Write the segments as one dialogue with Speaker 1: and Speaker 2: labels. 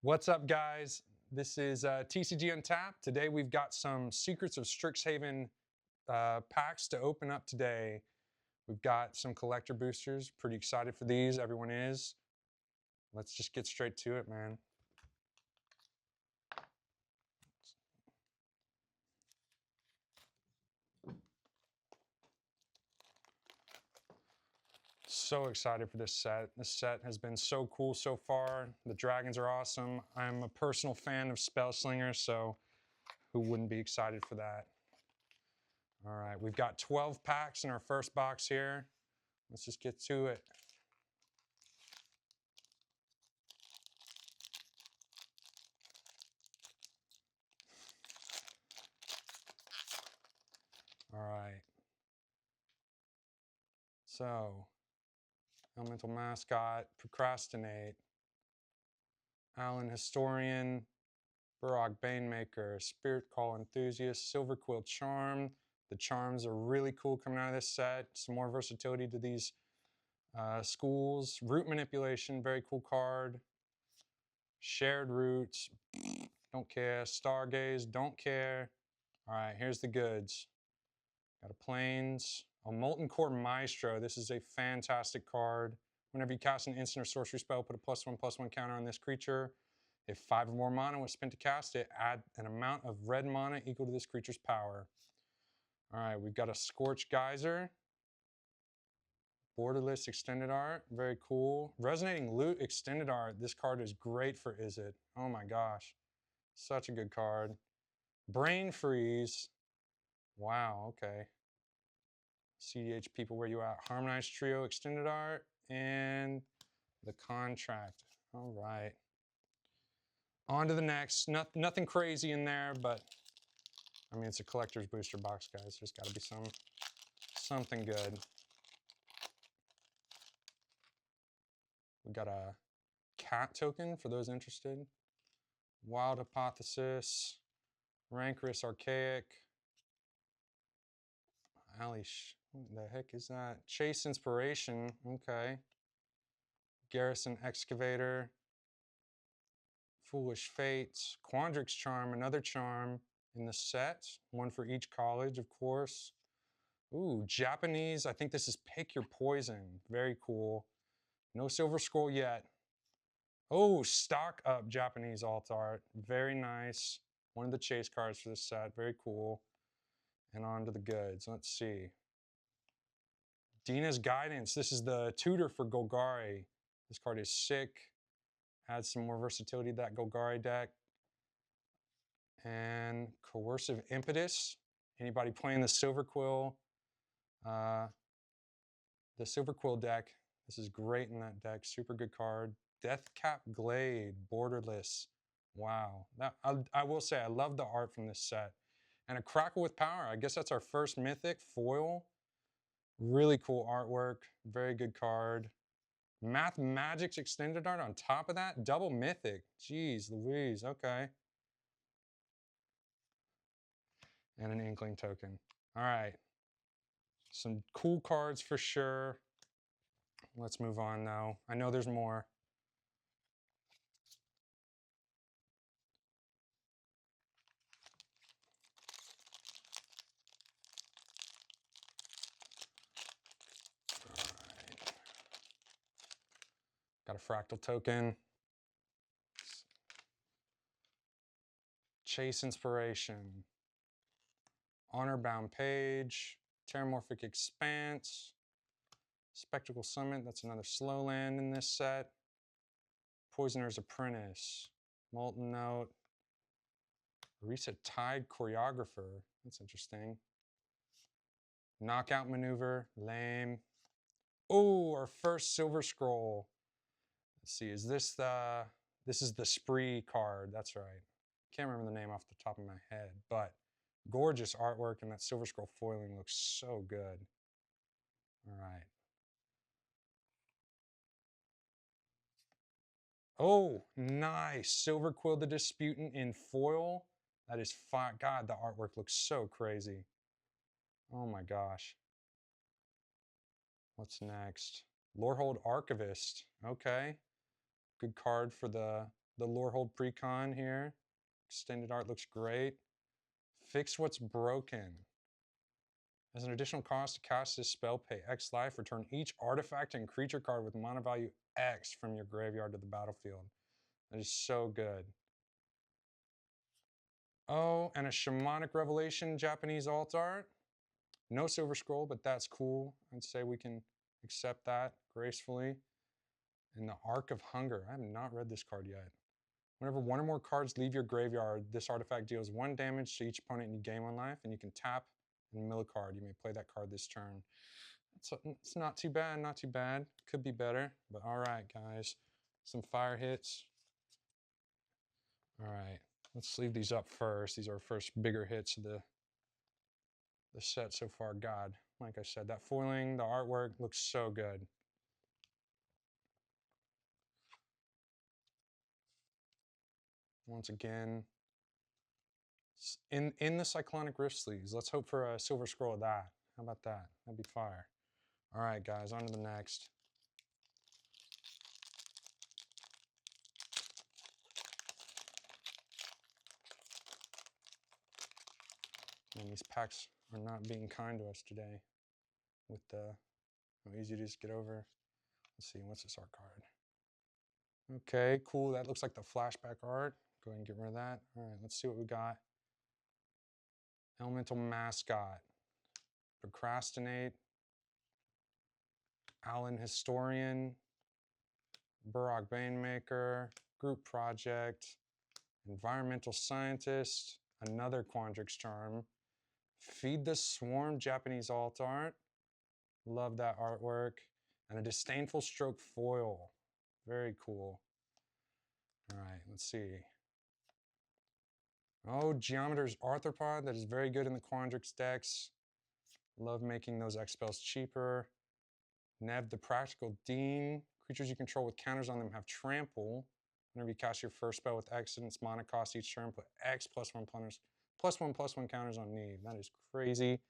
Speaker 1: What's up, guys? This is TCG Untapped. Today we've got some Secrets of Strixhaven packs to open up today. We've got some collector boosters. Pretty excited for these. Everyone is. Let's just get straight to it, man. So excited for this set. This set has been so cool so far. The dragons are awesome. I'm a personal fan of Spellslingers, so who wouldn't be excited for that? All right, we've got 12 packs in our first box here. Let's just get to it. All right. So, Elemental Mascot, Procrastinate, Alan Historian, Burrock Banemaker, Spirit Call Enthusiast, Silver Quill Charm. The charms are really cool coming out of this set. Some more versatility to these schools. Root Manipulation, very cool card. Shared Roots, don't care. Stargaze, don't care. All right, here's the goods. Got a Plains. A Molten Core Maestro. This is a fantastic card. Whenever you cast an instant or sorcery spell, put a +1/+1 counter on this creature. If 5 or more mana was spent to cast it, add an amount of red mana equal to this creature's power. All right, we've got a Scorch Geyser. Borderless Extended Art, very cool. Resonating Loot Extended Art. This card is great for Izzet. Oh my gosh, such a good card. Brain Freeze. Wow, okay. CDH people, where you at? Harmonized Trio Extended Art and the Contract. All right. On to the next. Nothing crazy in there, but I mean, it's a collector's booster box, guys. There's got to be something good. We got a cat token for those interested. Wild Hypothesis, Rancorous Archaic. What the heck is that? Chase Inspiration, okay. Garrison Excavator, Foolish Fates, Quandrix Charm, another charm in the set. One for each college, of course. Ooh, Japanese, I think this is Pick Your Poison. Very cool. No Silver Scroll yet. Oh, Stock Up Japanese alt art. Very nice. One of the chase cards for this set. Very cool. And on to the goods. Let's see. Dina's Guidance. This is the tutor for Golgari. This card is sick. Adds some more versatility to that Golgari deck. And Coercive Impetus. Anybody playing the Silver Quill deck, this is great in that deck. Super good card. Deathcap Glade, Borderless. Wow. I will say, I love the art from this set. And a Crackle with Power. I guess that's our first mythic foil. Really cool artwork. Very good card. Math Magic's extended art on top of that. Double mythic. Jeez Louise. Okay. And an Inkling token. All right. Some cool cards for sure. Let's move on now. I know there's more. Got a Fractal token. Chase Inspiration. Honor-Bound Page. Terramorphic Expanse. Spectacle Summit. That's another slow land in this set. Poisoner's Apprentice. Molten Note. Reset Tide Choreographer. That's interesting. Knockout Maneuver. Lame. Oh, our first Silver Scroll. Let's see, is this the... This is the Spree card. That's right. Can't remember the name off the top of my head, but gorgeous artwork, and that Silver Scroll foiling looks so good. All right. Oh, nice. Silver Quill the Disputant in foil. That is fine. God, the artwork looks so crazy. Oh my gosh. What's next? Lorehold Archivist. Okay. Good card for the the Lorehold Precon here. Extended art looks great. Fix what's broken. As an additional cost to cast this spell, pay X life. Return each artifact and creature card with mana value X from your graveyard to the battlefield. That is so good. Oh, and a Shamanic Revelation Japanese alt art. No Silver Scroll, but that's cool. I'd say we can accept that gracefully. And the Arc of Hunger. I have not read this card yet. Whenever one or more cards leave your graveyard, this artifact deals 1 damage to each opponent and you gain 1 life, and you can tap and mill a card. You may play that card this turn. It's not too bad, not too bad. Could be better, but all right, guys. Some fire hits. All right, let's sleeve these up first. These are our first bigger hits of the set so far. God, like I said, that foiling, the artwork looks so good. Once again, in the Cyclonic Rift sleeves. Let's hope for a Silver Scroll of that. How about that? That'd be fire. All right, guys, on to the next. And these packs are not being kind to us today with how easy it is to get over. Let's see, what's this art card? Okay, cool. That looks like the flashback art. Go ahead and get rid of that. All right, let's see what we got. Elemental Mascot. Procrastinate. Alan Historian. Burrock Banemaker. Group Project. Environmental Scientist. Another Quandrix Charm. Feed the Swarm Japanese alt art. Love that artwork. And a Disdainful Stroke foil. Very cool. All right, let's see. Oh, Geometer's Arthropod. That is very good in the Quandrix decks. Love making those X spells cheaper. Nev the Practical Dean. Creatures you control with counters on them have trample. Whenever you cast your first spell with X and its mana cost each turn, put X +1 counters, +1/+1 counters on Neve. That is crazy.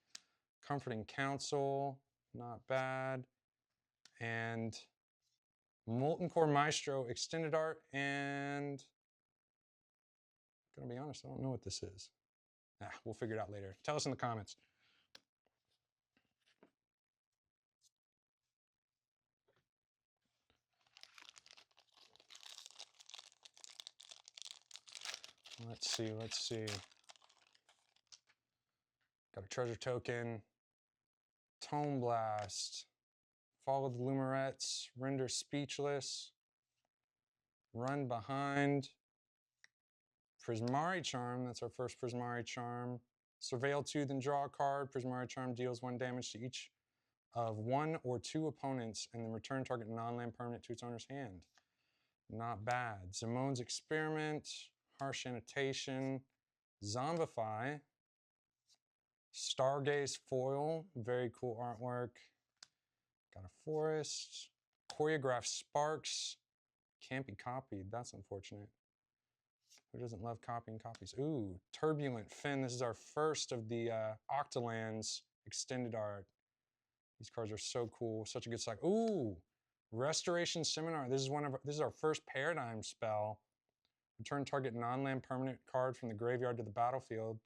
Speaker 1: Comforting Counsel, not bad. And Molten Core Maestro, extended art, and I'm gonna be honest, I don't know what this is. We'll figure it out later. Tell us in the comments. Let's see. Got a treasure token. Tome Blast. Follow the Lumerettes. Render Speechless. Run Behind. Prismari Charm. That's our first Prismari Charm. Surveil 2, then draw a card. Prismari Charm deals 1 damage to each of 1 or 2 opponents, and then return target non-land permanent to its owner's hand. Not bad. Zimone's Experiment. Harsh Annotation. Zombify. Stargaze foil, very cool artwork. Got a forest. Choreographed Sparks. Can't be copied, that's unfortunate. Who doesn't love copying copies? Ooh, Turbulent Fin. This is our first of the Octolands extended art. These cards are so cool, such a good cycle. Ooh, Restoration Seminar. This is our first Paradigm spell. Return target non-land permanent card from the graveyard to the battlefield.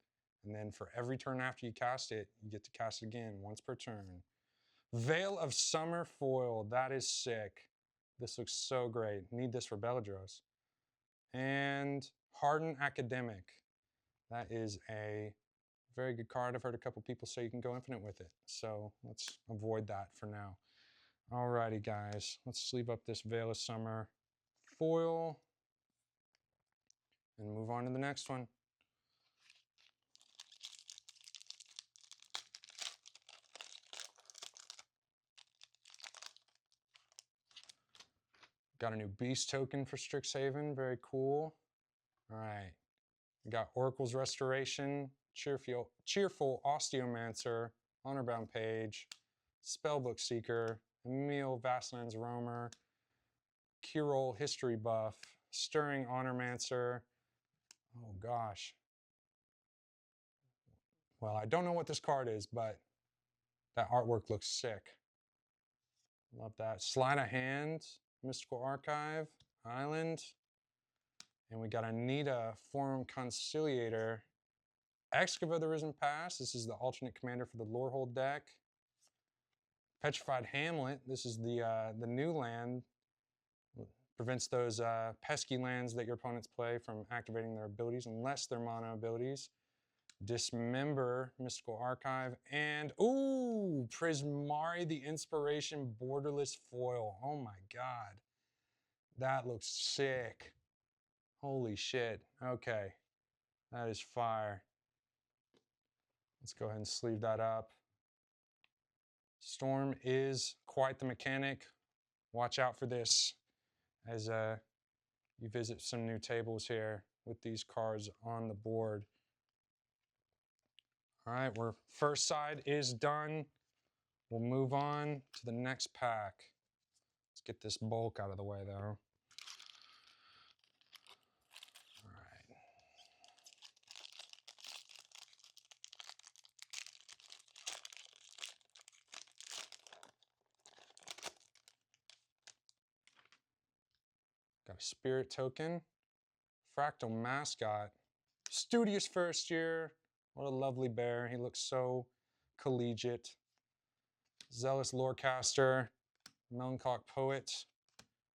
Speaker 1: And then for every turn after you cast it, you get to cast it again once per turn. Veil of Summer foil. That is sick. This looks so great. Need this for Beladros. And Hardened Academic. That is a very good card. I've heard a couple people say you can go infinite with it. So let's avoid that for now. Alrighty, guys. Let's sleeve up this Veil of Summer foil and move on to the next one. Got a new Beast token for Strixhaven, very cool. All right, we got Oracle's Restoration, Cheerful Osteomancer, Honorbound Page, Spellbook Seeker, Emil Vasslan's Roamer, Kirol History Buff, Stirring Honormancer. Oh gosh. Well, I don't know what this card is, but that artwork looks sick. Love that. Sleight of Hand, Mystical Archive, Island. And we got Anita, Forum Conciliator. Excava the Risen Past. This is the alternate commander for the Lorehold deck. Petrified Hamlet. This is the new land. Prevents those pesky lands that your opponents play from activating their abilities unless they're mono abilities. Dismember Mystical Archive. And, ooh, Prismari the Inspiration Borderless Foil. Oh my god. That looks sick. Holy shit. Okay. That is fire. Let's go ahead and sleeve that up. Storm is quite the mechanic. Watch out for this as you visit some new tables here with these cards on the board. All right, our first side is done. We'll move on to the next pack. Let's get this bulk out of the way though. All right. Got a spirit token. Fractal Mascot. Studious first year. What a lovely bear. He looks so collegiate. Zealous Lorecaster. Melancholic Poet.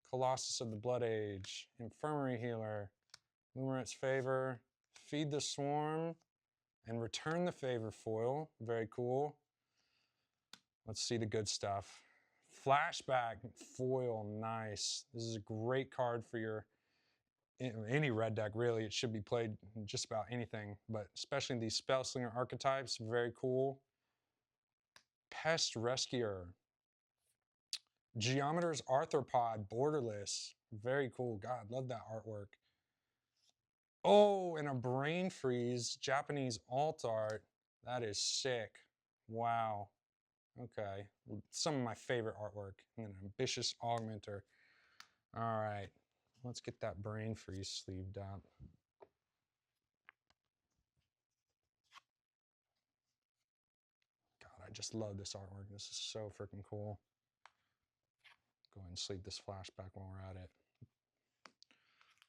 Speaker 1: Colossus of the Blood Age. Infirmary Healer. Lumerit's Favor. Feed the Swarm. And Return the Favor foil. Very cool. Let's see the good stuff. Flashback foil. Nice. This is a great card for your any red deck, really. It should be played in just about anything, but especially these Spellslinger archetypes. Very cool. Pest Rescuer. Geometer's Arthropod, borderless. Very cool. God, love that artwork. Oh, and a Brain Freeze, Japanese alt art. That is sick. Wow. Okay. Some of my favorite artwork. And an Ambitious Augmenter. All right. Let's get that Brain Freeze sleeved up. God, I just love this artwork. This is so freaking cool. Go ahead and sleeve this flashback while we're at it.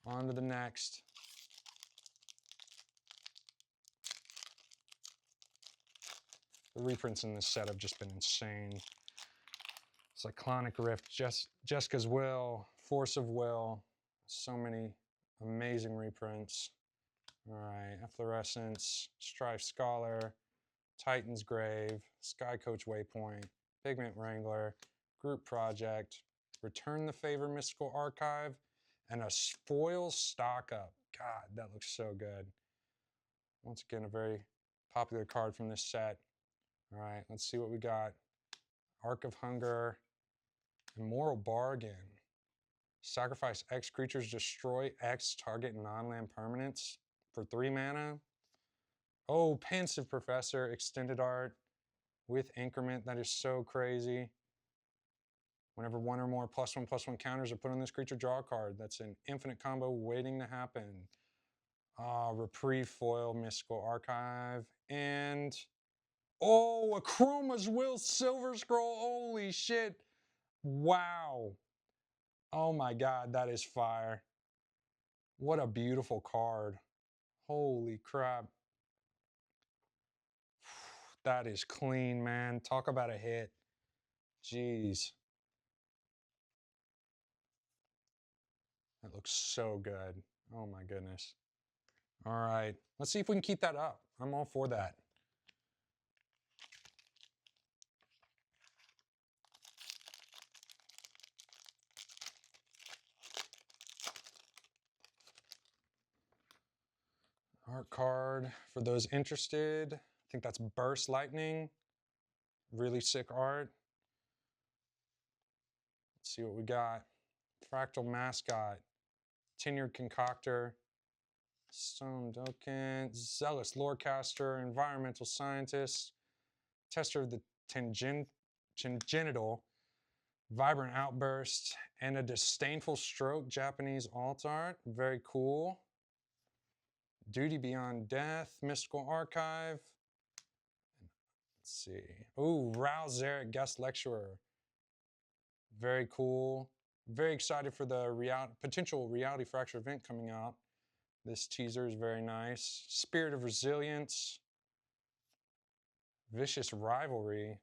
Speaker 1: On to the next. The reprints in this set have just been insane. Cyclonic Rift, Jessica's Will, Force of Will. So many amazing reprints. All right, Efflorescence, Strife Scholar, Titan's Grave, Sky Coach Waypoint, Pigment Wrangler, Group Project, Return the Favor Mystical Archive, and a foil stock up. God, that looks so good. Once again, a very popular card from this set. All right, let's see what we got. Arc of Hunger, Immoral Bargain. Sacrifice X creatures, destroy X target non-land permanents for 3 mana. Oh, Pensive Professor, extended art with increment. That is so crazy. Whenever 1 or more +1/+1 counters are put on this creature, draw a card. That's an infinite combo waiting to happen. Reprieve foil, Mystical Archive, and oh, a Chroma's Will Silver Scroll. Holy shit. Wow. Oh my god, that is fire. What a beautiful card. Holy crap. That is clean, man. Talk about a hit. Jeez. That looks so good. Oh my goodness. All right. Let's see if we can keep that up. I'm all for that. Art card for those interested. I think that's Burst Lightning. Really sick art. Let's see what we got. Fractal Mascot. Tenured Concoctor. Stone Dokkan. Zealous Lorecaster. Environmental Scientist. Tester of the Tangential. Vibrant Outburst. And a Disdainful Stroke Japanese alt art. Very cool. Duty Beyond Death, Mystical Archive. Let's see. Ooh, Rouse Zarek, Guest Lecturer. Very cool. Very excited for the potential Reality Fracture event coming out. This teaser is very nice. Spirit of Resilience. Vicious Rivalry.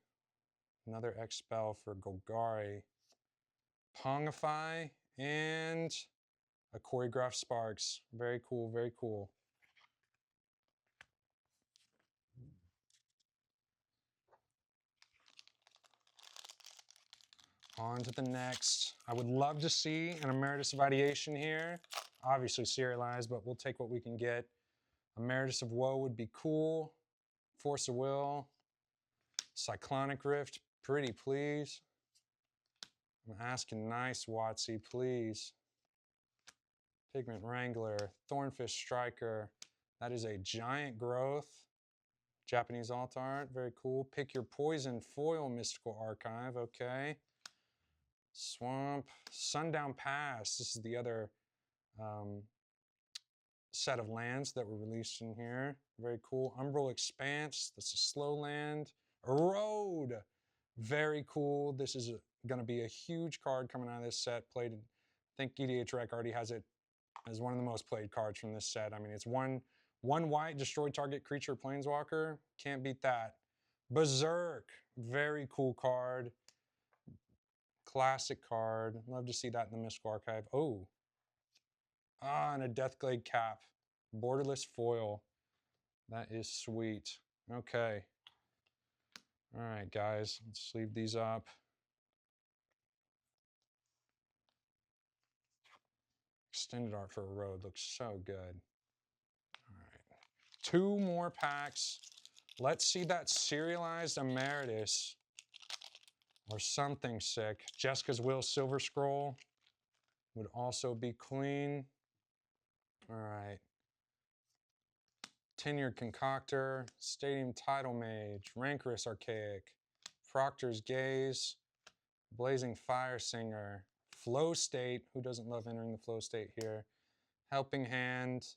Speaker 1: Another X-Spell for Golgari. Pongify and a Choreographed Sparks. Very cool, very cool. On to the next. I would love to see an Emeritus of Ideation here. Obviously serialized, but we'll take what we can get. Emeritus of Woe would be cool. Force of Will. Cyclonic Rift, pretty please. I'm asking nice, Watsy, please. Pigment Wrangler, Thornfish Striker. That is a giant growth. Japanese alt art, very cool. Pick Your Poison Foil Mystical Archive, okay. Swamp, Sundown Pass. This is the other set of lands that were released in here. Very cool. Umbral Expanse, that's a slow land. Erode, very cool. This is going to be a huge card coming out of this set. Played, I think EDH Rec already has it as one of the most played cards from this set. I mean, it's one white, destroy target creature, planeswalker. Can't beat that. Berserk, very cool card. Classic card. Love to see that in the Mystical Archive. Oh. And a Deathglade Cap. Borderless foil. That is sweet. Okay. All right, guys. Let's sleeve these up. Extended art for Erode looks so good. All right. 2 more packs. Let's see that serialized Emeritus or something sick. Jessica's Will Silver Scroll would also be clean. All right. Tenured Concoctor, Stadium Tidal Mage, Rancorous Archaic, Proctor's Gaze, Blazing Fire Singer, Flow State. Who doesn't love entering the Flow State here? Helping Hand. Let's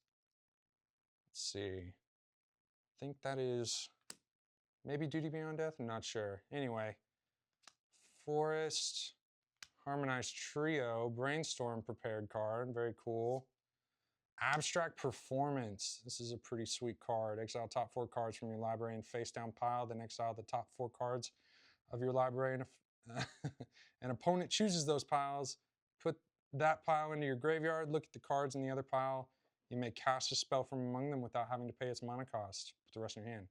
Speaker 1: see. I think that is maybe Duty Beyond Death. I'm not sure. Anyway, Forest, Harmonized Trio, Brainstorm prepared card. Very cool. Abstract Performance. This is a pretty sweet card. Exile top 4 cards from your library and face down pile, then exile the top 4 cards of your library. And an opponent chooses those piles. Put that pile into your graveyard. Look at the cards in the other pile. You may cast a spell from among them without having to pay its mana cost. Put the rest in your hand.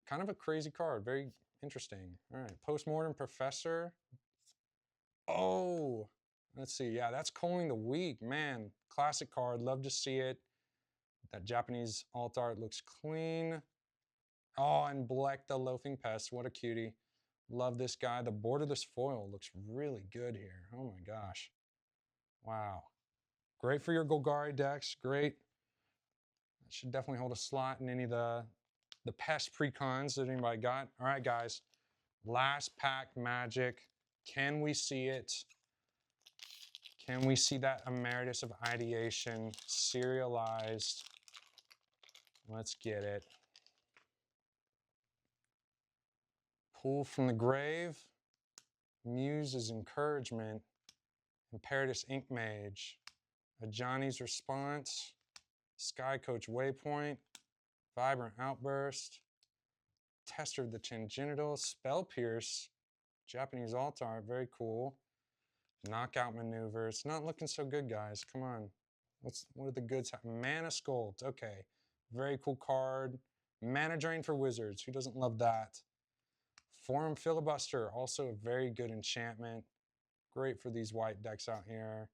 Speaker 1: Kind of a crazy card. Very interesting. All right. Postmortem Professor. Oh, let's see. Yeah, that's Culling the Weak. Man, classic card. Love to see it. That Japanese alt art looks clean. Oh, and Black the Loafing Pest. What a cutie. Love this guy. The Borderless Foil looks really good here. Oh my gosh. Wow. Great for your Golgari decks. Great. That should definitely hold a slot in any of the pest precons that anybody got. All right, guys. Last pack magic. Can we see it? Can we see that Emeritus of Ideation serialized? Let's get it. Pull from the Grave. Muse's Encouragement. Imperatus Ink Mage. A Johnny's Response. Sky Coach Waypoint. Vibrant Outburst. Tester of the Congenital. Spell Pierce. Japanese alt art. Very cool. Knockout Maneuver. It's not looking so good, guys. Come on. What are the goods? Mana Sculpt. Okay. Very cool card. Mana Drain for Wizards. Who doesn't love that? Forum Filibuster. Also a very good enchantment. Great for these white decks out here.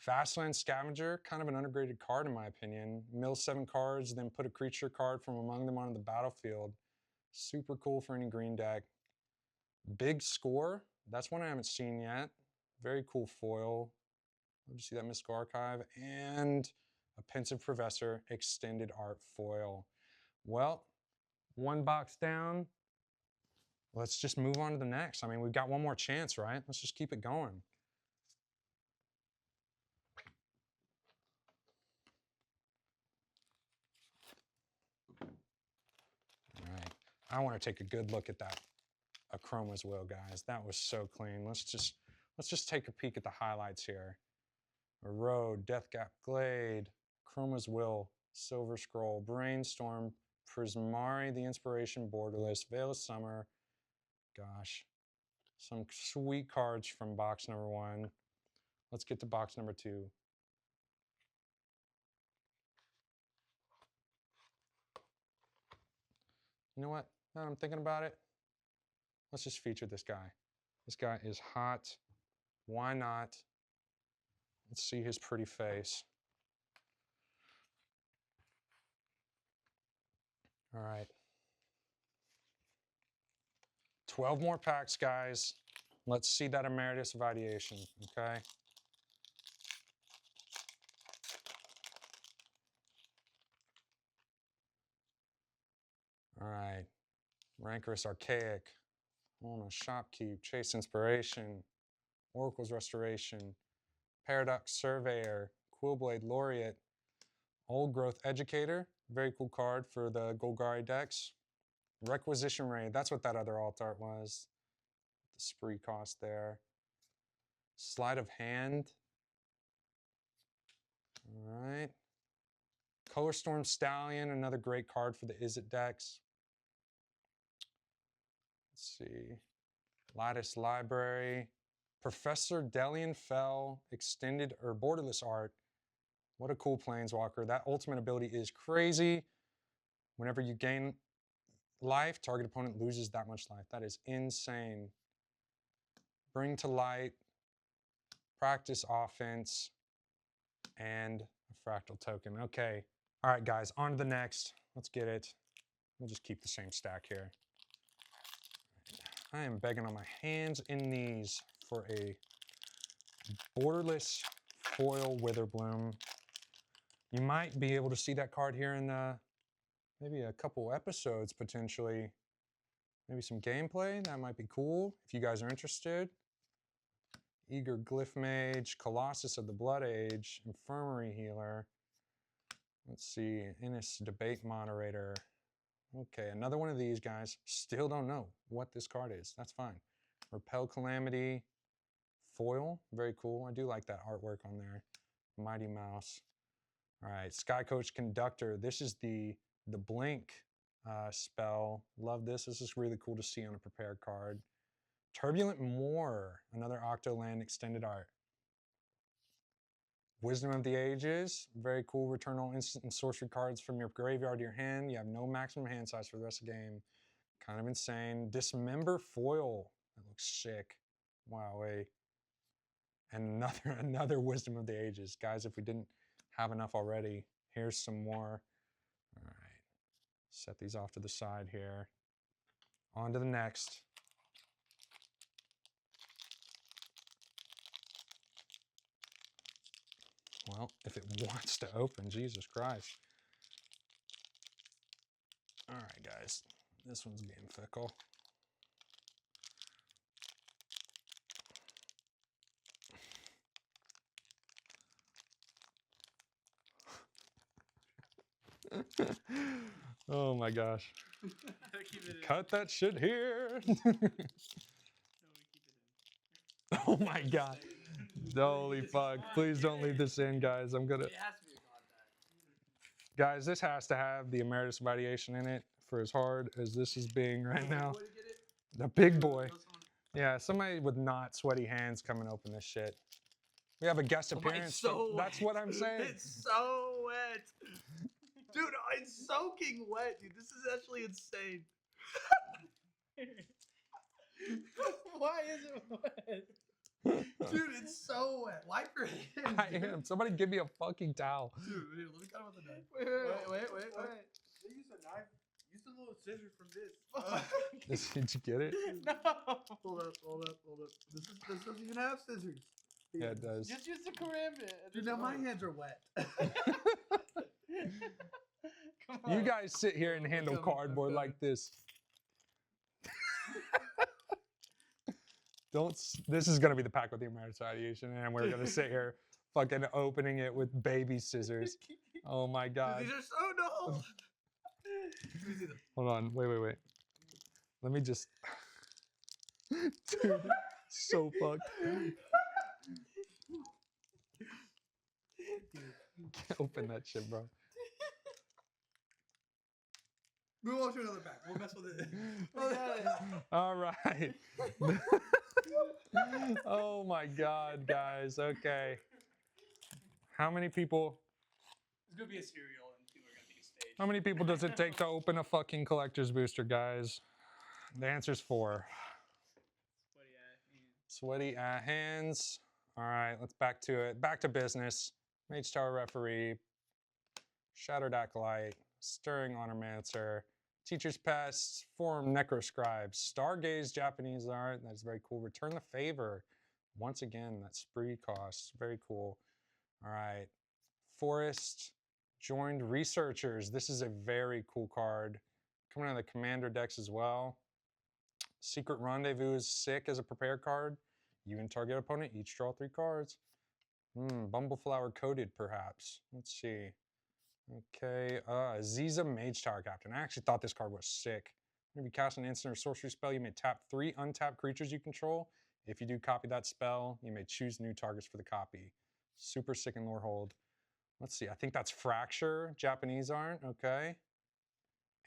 Speaker 1: Fastland Scavenger. Kind of an underrated card in my opinion. Mill 7 cards, then put a creature card from among them onto the battlefield. Super cool for any green deck. Big Score. That's one I haven't seen yet. Very cool foil. Love to see that Mystical Archive. And a Pensive Professor extended art foil. Well, 1 box down. Let's just move on to the next. I mean, we've got one more chance, right? Let's just keep it going. All right. I want to take a good look at that Chroma's Will, guys. That was so clean. Let's just take a peek at the highlights here. Erode, Deathgap Glade, Chroma's Will, Silver Scroll, Brainstorm, Prismari, The Inspiration, Borderless, Veil of Summer. Gosh, some sweet cards from box number 1. Let's get to box number 2. You know what? Now that I'm thinking about it, let's just feature this guy. This guy is hot. Why not? Let's see his pretty face. All right. 12 more packs, guys. Let's see that Emeritus of Ideation, okay? All right. Rancorous Archaic. Lona Shopkeep. Chase Inspiration. Oracle's Restoration. Paradox Surveyor. Quillblade Laureate. Old Growth Educator. Very cool card for the Golgari decks. Requisition Raid. That's what that other alt art was. The spree cost there. Sleight of Hand. All right. Color Storm Stallion, another great card for the Izzet decks. Let's see. Lattice Library. Professor Delian Fell, extended or borderless art. What a cool planeswalker. That ultimate ability is crazy. Whenever you gain life, target opponent loses that much life. That is insane. Bring to Light, Practice Offense, and a Fractal Token. Okay. All right, guys, on to the next. Let's get it. We'll just keep the same stack here. I am begging on my hands and knees for a borderless foil Witherbloom. You might be able to see that card here in maybe a couple episodes potentially. Maybe some gameplay. That might be cool if you guys are interested. Eager Glyph Mage, Colossus of the Blood Age, Infirmary Healer. Let's see, Innis Debate Moderator. Okay, another one of these guys. Still don't know what this card is. That's fine. Repel Calamity, Foil. Very cool. I do like that artwork on there. Mighty Mouse. All right, Sky Coach Conductor. This is the Blink spell. Love this. This is really cool to see on a prepared card. Turbulent Moor, another Octoland extended art. Wisdom of the Ages, very cool. Return all instant and sorcery cards from your graveyard to your hand. You have no maximum hand size for the rest of the game. Kind of insane. Dismember Foil, that looks sick. Wow, and another Wisdom of the Ages. Guys, if we didn't have enough already, here's some more. All right, set these off to the side here. On to the next. Well, if it wants to open, Jesus Christ. All right, guys. This one's getting fickle. Oh my gosh. Cut that shit here. Oh my god. Holy fuck. Please don't leave this in, guys. I'm gonna. Guys, this has to have the Emeritus of Ideation in it for as hard as this is being right now. The big boy. Yeah, somebody with not sweaty hands come and open this shit. We have a guest appearance. That's what I'm saying.
Speaker 2: It's so wet. Dude, it's soaking wet, dude. This is actually insane. Why is it wet? Dude, it's so wet. Wipe your hands.
Speaker 1: I am. Somebody give me a fucking towel.
Speaker 2: Dude, here, let me cut it with a knife. Wait.
Speaker 3: They use a knife. Use the little scissors from this.
Speaker 1: Did you get it?
Speaker 2: No. Hold up. This doesn't even have scissors.
Speaker 1: Yeah, it does.
Speaker 3: Just use the karambit.
Speaker 2: Dude, now my hands are wet.
Speaker 3: Come on.
Speaker 1: You guys sit here and handle cardboard like this. This is gonna be the pack with the Emeritus Ideation, and we're gonna sit here fucking opening it with baby scissors. Oh my god.
Speaker 2: Dude, these are so dull. Let me see them.
Speaker 1: Hold on, wait. Let me just. Dude, so fucked. Can't open that shit, bro.
Speaker 2: Move on to another pack. We'll mess with it.
Speaker 1: All right. Oh my God, guys. Okay. How many people?
Speaker 2: It's gonna be a cereal, and people are gonna think it's staged.
Speaker 1: How many people does it take to open a fucking collector's booster, guys? The answer's 4. Sweaty hands. All right, let's back to it. Back to business. Mage Tower Referee. Shattered Acolyte. Stirring Honormancer. Teacher's Pest. Forum Necroscribe. Stargaze Japanese art. That's very cool. Return the Favor. Once again, that spree cost. Very cool. All right. Forest. Joined Researchers. This is a very cool card. Coming out of the Commander decks as well. Secret Rendezvous is sick as a prepare card. You and target opponent each draw 3 cards. Bumbleflower Coated, perhaps. Let's see. Okay, Aziza Mage Tower Captain. I actually thought this card was sick. Whenever you cast an instant or sorcery spell, you may tap 3 untapped creatures you control. If you do copy that spell, you may choose new targets for the copy. Super sick in Lorehold. Let's see, I think that's Fracture, Japanese art, okay.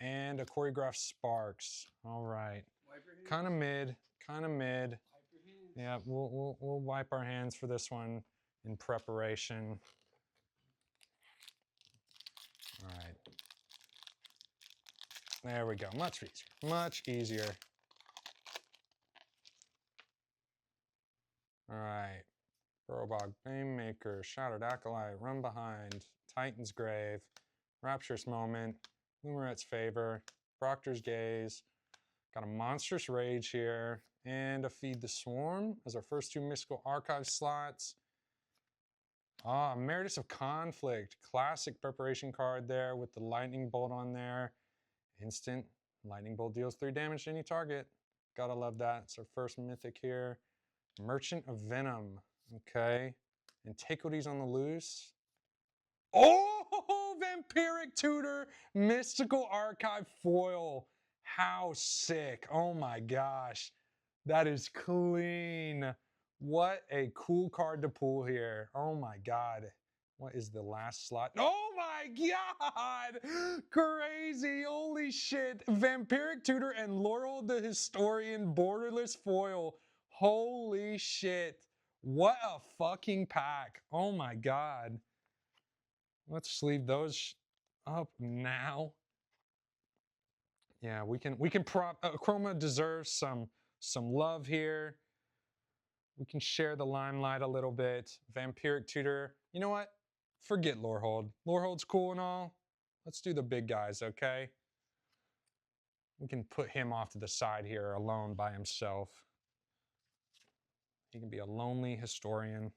Speaker 1: And a Choreographed Sparks. All right. Kind of mid, kind of mid. Yeah, we'll wipe our hands for this one in preparation. All right. There we go. Much easier. Much easier. All right. Burrowbog, Banemaker, Shattered Acolyte, Run Behind, Titan's Grave, Rapturous Moment, Lumeret's Favor, Proctor's Gaze. Got a Monstrous Rage here, and a Feed the Swarm as our first 2 Mystical Archive slots. Emeritus of Conflict, classic preparation card there with the Lightning Bolt on there. Instant, Lightning Bolt deals 3 damage to any target. Gotta love that. It's our first mythic here. Merchant of Venom, okay. Antiquities on the Loose. Oh, Vampiric Tutor, Mystical Archive foil. How sick. Oh my gosh. That is clean. What a cool card to pull here. Oh my God. What is the last slot? Oh my God. Crazy. Holy shit. Vampiric Tutor and Laurel the Historian borderless foil. Holy shit. What a fucking pack. Oh my God. Let's sleeve those up now. Yeah, we can prop. Chroma deserves some love here. We can share the limelight a little bit. Vampiric Tutor. You know what? Forget Lorehold. Lorehold's cool and all. Let's do the big guys, okay? We can put him off to the side here alone by himself. He can be a lonely historian.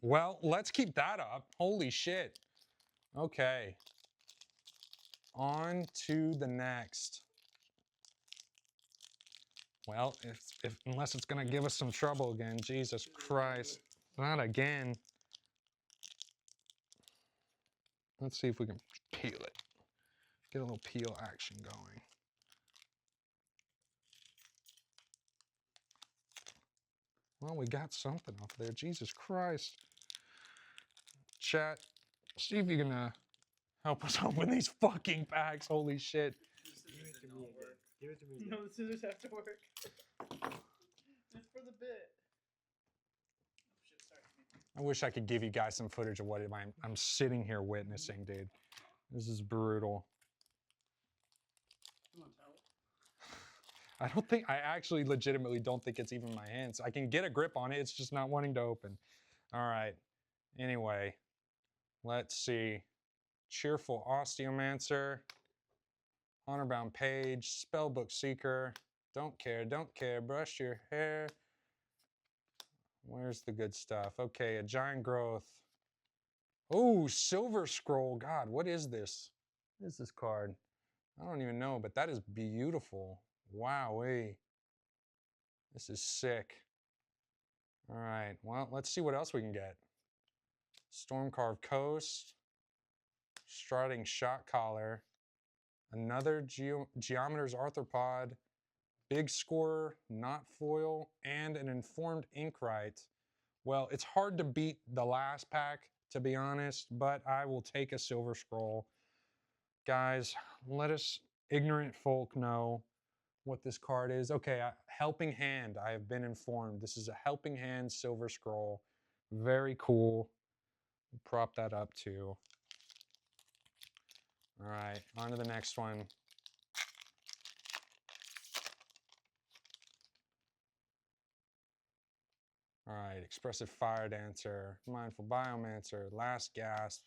Speaker 1: Well, let's keep that up. Holy shit. Okay. On to the next. Well, unless it's going to give us some trouble again. Jesus Christ. Not again. Let's see if we can peel it. Get a little peel action going. Well, we got something off there. Jesus Christ. Chat, see if you can help us open these fucking packs. Holy shit.
Speaker 3: Give it to me again. Give it to me again.
Speaker 2: No, the scissors have to work. Just for the bit. Oh shit, sorry.
Speaker 1: I wish I could give you guys some footage of what I'm sitting here witnessing, dude. This is brutal.
Speaker 2: Come on, towel.
Speaker 1: I actually legitimately don't think it's even my hands. I can get a grip on it, it's just not wanting to open. All right, anyway, let's see. Cheerful Osteomancer, Honorbound Page, Spellbook Seeker, don't care, brush your hair. Where's the good stuff? Okay, a Giant Growth. Oh, Silver Scroll, God, what is this? What is this card? I don't even know, but that is beautiful. Wowee. This is sick. All right, well, let's see what else we can get. Stormcarved Coast, Striding Shot Collar, another Geometer's Arthropod, Big Scorer, not foil, and an Informed Inkwright. Well, it's hard to beat the last pack to be honest, but I will take a Silver Scroll. Guys, let us ignorant folk know what this card is. Okay, Helping Hand. I have been informed. This is a Helping Hand Silver Scroll. Very cool. Prop that up too. All right, on to the next one. All right, Expressive Fire Dancer, Mindful Biomancer, Last Gasp,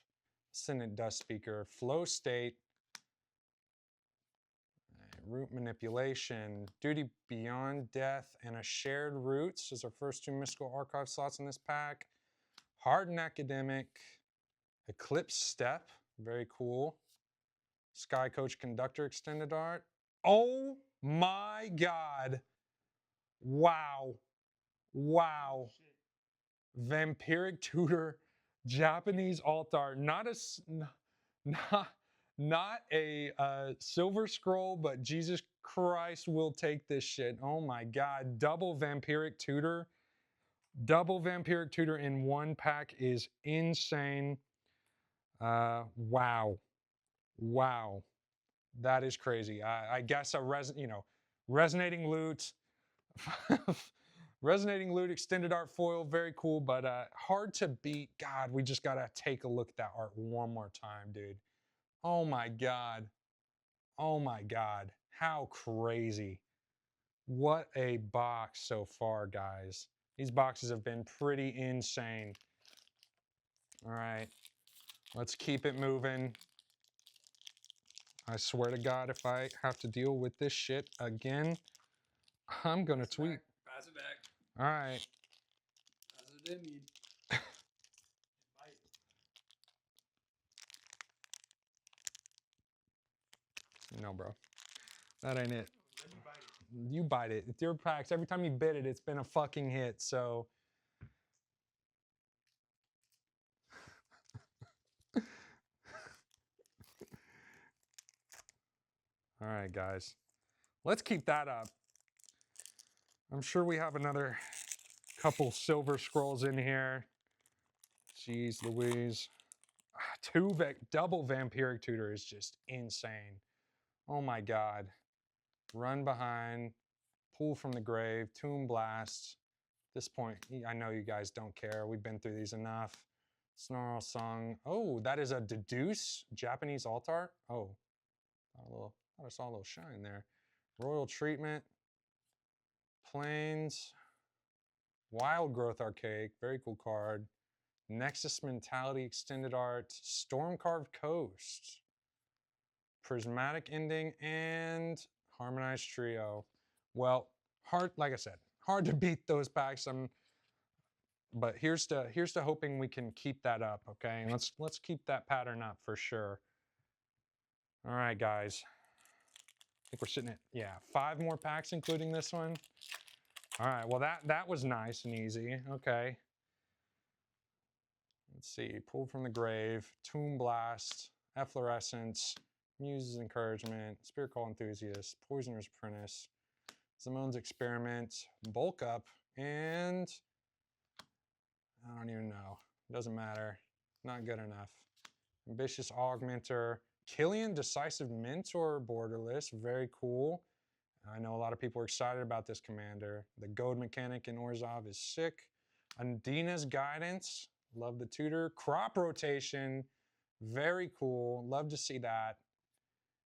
Speaker 1: Ascendant Dust Speaker, Flow State, Root Manipulation, Duty Beyond Death, and a Shared Roots is our first 2 Mystical Archive slots in this pack. Hardened Academic, Eclipse Step, very cool. Sky Coach Conductor Extended Art. Oh my God. Wow. Wow. Vampiric Tutor, Japanese alt art. Not a Silver Scroll, but Jesus Christ will take this shit. Oh my God. Double Vampiric Tutor. Double Vampiric Tutor in one pack is insane. Wow. Wow. That is crazy. I guess resonating loot. Resonating loot, extended art foil, very cool, but hard to beat. God, we just gotta take a look at that art one more time, dude. Oh my God. Oh my God. How crazy. What a box so far, guys. These boxes have been pretty insane. All right, let's keep it moving. I swear to God, if I have to deal with this shit again, I'm gonna tweet.
Speaker 2: Pass it back.
Speaker 1: All right.
Speaker 2: Pass it in me.
Speaker 1: No, bro. That ain't it.
Speaker 3: Let me bite it.
Speaker 1: You bite it. It's your packs. Every time you bit it, it's been a fucking hit. So. All right, guys. Let's keep that up. I'm sure we have another couple Silver Scrolls in here. Jeez Louise. Double Vampiric Tutor is just insane. Oh my God. Run Behind, Pull from the Grave, Tomb Blast. At this point, I know you guys don't care. We've been through these enough. Snarl Song. Oh, that is a Deduce Japanese alt art. Oh, I saw a little shine there. Royal Treatment. Plains. Wild Growth Archaic. Very cool card. Nexus Mentality Extended Art. Stormcarved Coast. Prismatic Ending and Harmonized Trio. Well, like I said, hard to beat those packs. But here's to hoping we can keep that up, okay? Let's keep that pattern up for sure. All right, guys. I think we're sitting at 5 more packs, including this one. All right. Well, that was nice and easy. Okay. Let's see. Pull from the Grave, Tomb Blast, Efflorescence, Muse's Encouragement, Spirit Call Enthusiast, Poisoner's Apprentice, Simone's Experiment, Bulk Up, and I don't even know. Doesn't matter. Not good enough. Ambitious Augmenter, Killian Decisive Mentor Borderless, very cool. I know a lot of people are excited about this commander. The Goad mechanic in Orzhov is sick. Andina's Guidance, love the tutor. Crop Rotation, very cool. Love to see that.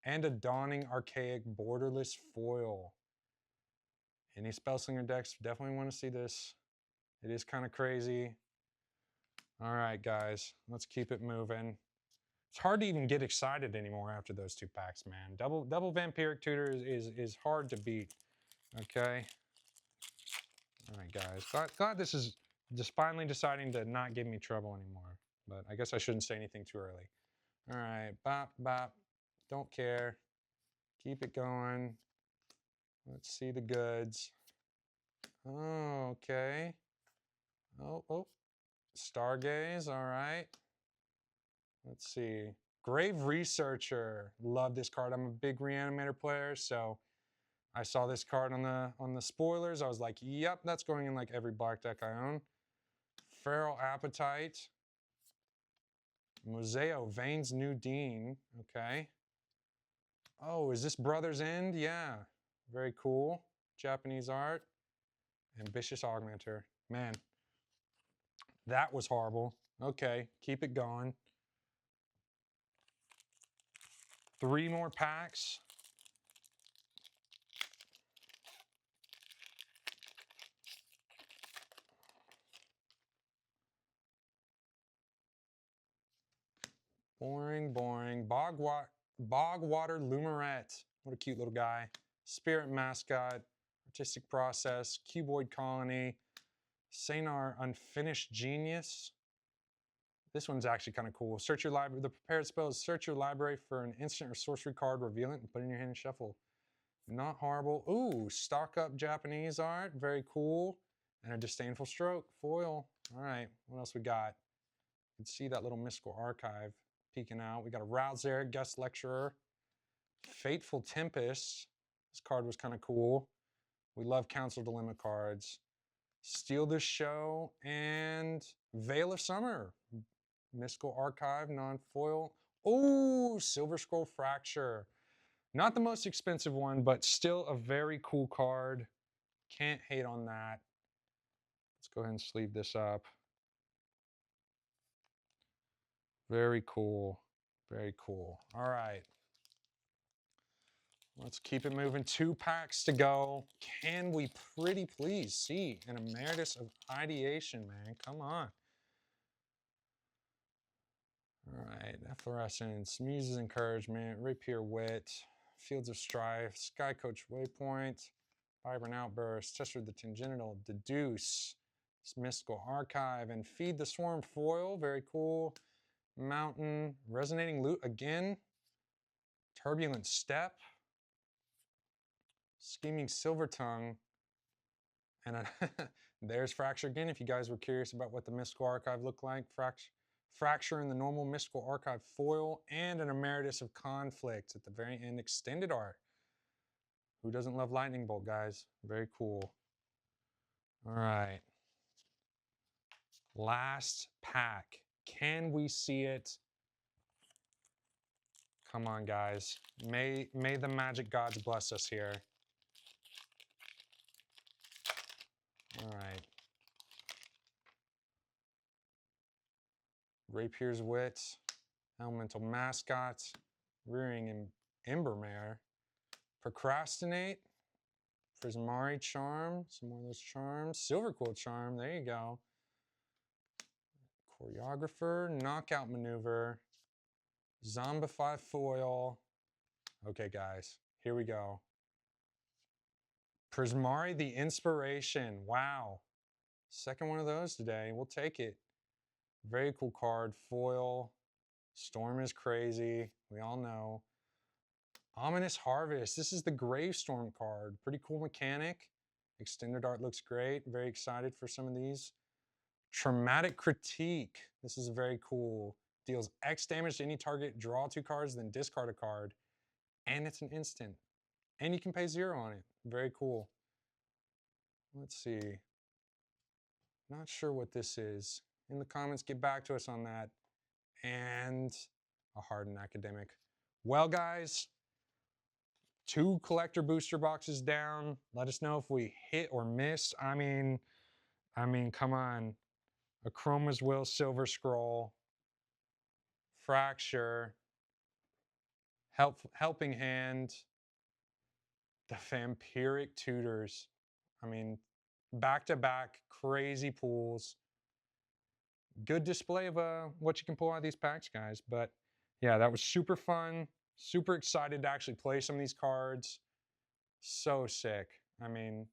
Speaker 1: And a Dawning Archaic Borderless Foil. Any Spellslinger decks definitely want to see this. It is kind of crazy. All right, guys, let's keep it moving. It's hard to even get excited anymore after those 2 packs, man. Double Vampiric Tutor is hard to beat. Okay. All right, guys. Glad this is just finally deciding to not give me trouble anymore. But I guess I shouldn't say anything too early. All right, bop, bop. Don't care. Keep it going. Let's see the goods. Oh, okay. Oh. Stargaze, all right. Let's see. Grave Researcher. Love this card. I'm a big Reanimator player, so I saw this card on the spoilers. I was like, yep, that's going in like every black deck I own. Feral Appetite. Museo, Vane's New Dean. Okay. Oh, is this Brother's End? Yeah. Very cool. Japanese art. Ambitious Augmenter. Man, that was horrible. Okay, keep it going. 3 more packs. Boring, boring. Bogwater Lumerette. What a cute little guy. Spirit Mascot. Artistic Process. Cuboid Colony. Sanar Unfinished Genius. This one's actually kind of cool. Search your library. The prepared spell is search your library for an instant or sorcery card, reveal it, and put it in your hand and shuffle. Not horrible. Ooh, stock up Japanese art. Very cool. And a disdainful stroke. Foil. All right. What else we got? You can see that little mystical archive peeking out. We got a Rouse there, guest lecturer. Fateful Tempest. This card was kind of cool. We love Council Dilemma cards. Steal the Show and Veil of Summer. Mystical Archive, non-foil. Oh, Silver Scroll Fracture. Not the most expensive one, but still a very cool card. Can't hate on that. Let's go ahead and sleeve this up. Very cool. Very cool. All right. Let's keep it moving. 2 packs to go. Can we pretty please see an Emeritus of Ideation, man? Come on. All right. Efflorescence, Muse's Encouragement, Rapier Wit, Fields of Strife, Sky Coach Waypoint, Vibrant Outburst, Tester the Tangential, Deduce, Mystical Archive, and Feed the Swarm foil. Very cool. Mountain, Resonating Loot again. Turbulent Step. Scheming Silver Tongue. And there's Fracture again, if you guys were curious about what the Mystical Archive looked like. Fracture in the normal Mystical Archive foil, and an Emeritus of Conflict at the very end. Extended art. Who doesn't love Lightning Bolt, guys? Very cool. All right. Last pack. Can we see it? Come on, guys. May the magic gods bless us here. All right. Rapier's Wit, Elemental Mascot, Rearing Embermare, Procrastinate, Prismari Charm, some more of those charms, Silver Quill Charm, there you go. Choreographer, Knockout Maneuver, Zombify Foil. Okay, guys, here we go. Prismari the Inspiration, wow. Second one of those today, we'll take it. Very cool card, foil. Storm is crazy, we all know. Ominous Harvest, this is the Gravestorm card. Pretty cool mechanic. Extended art looks great, very excited for some of these. Traumatic Critique, this is very cool. Deals X damage to any target, draw 2 cards, then discard a card. And it's an instant. And you can pay 0 on it, very cool. Let's see. Not sure what this is. In the comments, get back to us on that. And a Hardened Academic. Well, guys, 2 collector booster boxes down. Let us know if we hit or missed. I mean, come on. A Chroma's Will Silver Scroll. Fracture. Helping Hand. The Vampiric Tutors. I mean, back-to-back crazy pulls. Good display of what you can pull out of these packs, guys. But yeah, that was super fun. Super excited to actually play some of these cards. So sick. I mean,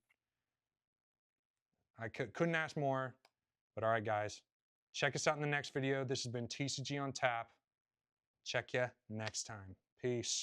Speaker 1: I couldn't ask more. But all right, guys. Check us out in the next video. This has been TCG on Tap. Check ya next time. Peace.